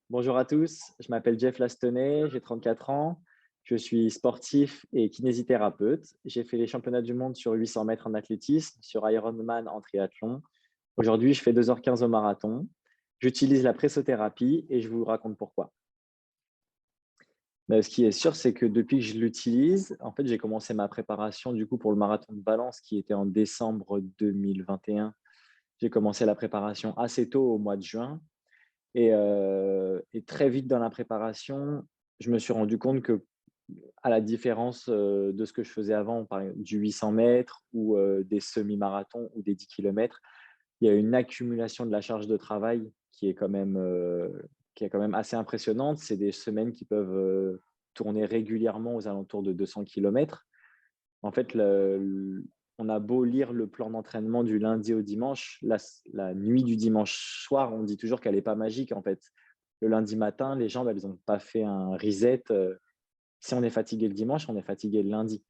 Bonjour à tous, je m'appelle Jeff Lastonnet, j'ai 34 ans, je suis sportif et kinésithérapeute. J'ai fait les championnats du monde sur 800 mètres en athlétisme, sur Ironman en triathlon. Aujourd'hui, je fais 2h15 au marathon. J'utilise la pressothérapie et je vous raconte pourquoi. Ce qui est sûr, c'est que depuis que je l'utilise, en fait, j'ai commencé ma préparation du coup pour le marathon de Valence qui était en décembre 2021. J'ai commencé la préparation assez tôt au mois de juin. Et très vite dans la préparation, je me suis rendu compte que, à la différence, de ce que je faisais avant, par exemple du 800 mètres ou, des semi-marathons ou des 10 kilomètres, il y a une accumulation de la charge de travail qui est quand même assez impressionnante. C'est des semaines qui peuvent, tourner régulièrement aux alentours de 200 kilomètres. En fait, on a beau lire le plan d'entraînement du lundi au dimanche, la nuit du dimanche soir, on dit toujours qu'elle est pas magique, en fait. Le lundi matin, les jambes, elles ont pas fait un reset, si on est fatigué le dimanche, on est fatigué le lundi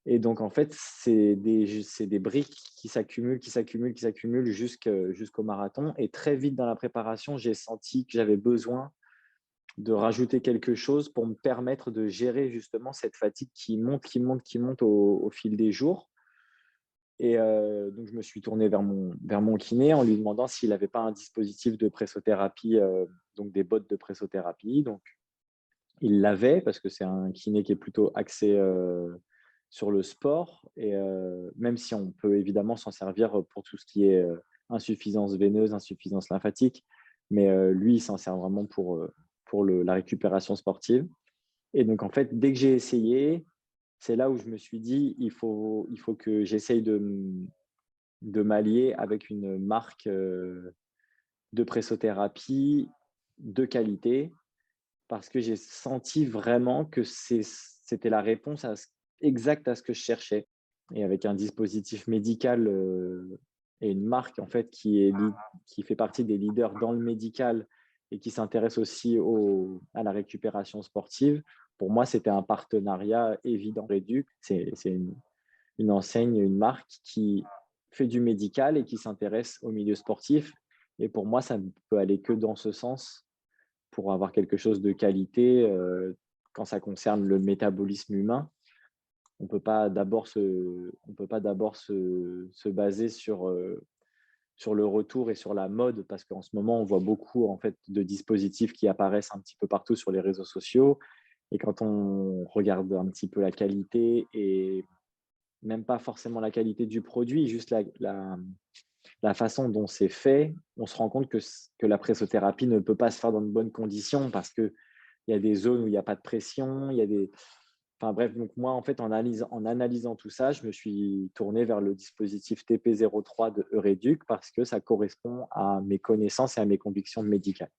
et donc en fait, c'est des briques qui s'accumulent, qui s'accumulent, qui s'accumulent jusqu'au marathon et très vite dans la préparation, j'ai senti que j'avais besoin de rajouter quelque chose pour me permettre de gérer justement cette fatigue qui monte, qui monte, qui monte au fil des jours. Donc je me suis tourné vers mon kiné en lui demandant s'il n'avait pas un dispositif de pressothérapie, donc des bottes de pressothérapie. Donc il l'avait parce que c'est un kiné qui est plutôt axé, sur le sport même si on peut évidemment s'en servir, pour tout ce qui est, insuffisance veineuse, insuffisance lymphatique. Mais, lui, il s'en sert vraiment pour la récupération sportive et donc en fait, dès que j'ai essayé, c'est là où je me suis dit: «Il faut que j'essaye de m'allier avec une marque, de pressothérapie de qualité». Parce que j'ai senti vraiment que c'était la réponse exacte à ce que je cherchais et avec un dispositif médical, et une marque en fait qui fait partie des leaders dans le médical et qui s'intéresse aussi à la récupération sportive. Pour moi, c'était un partenariat évident. Reduc, c'est une enseigne, une marque qui fait du médical et qui s'intéresse au milieu sportif et pour moi, ça ne peut aller que dans ce sens pour avoir quelque chose de qualité, quand ça concerne le métabolisme humain. On peut pas d'abord se baser sur le retour et sur la mode parce qu'en ce moment, on voit beaucoup, en fait, de dispositifs qui apparaissent un petit peu partout sur les réseaux sociaux et quand on regarde un petit peu la qualité et même pas forcément la qualité du produit, juste la façon dont c'est fait, on se rend compte que la pressothérapie ne peut pas se faire dans de bonnes conditions parce qu'il y a des zones où il y a pas de pression, il y a des enfin bref, donc moi, en fait, en analysant tout ça, je me suis tourné vers le dispositif TP03 de Eureduc parce que ça correspond à mes connaissances et à mes convictions médicales.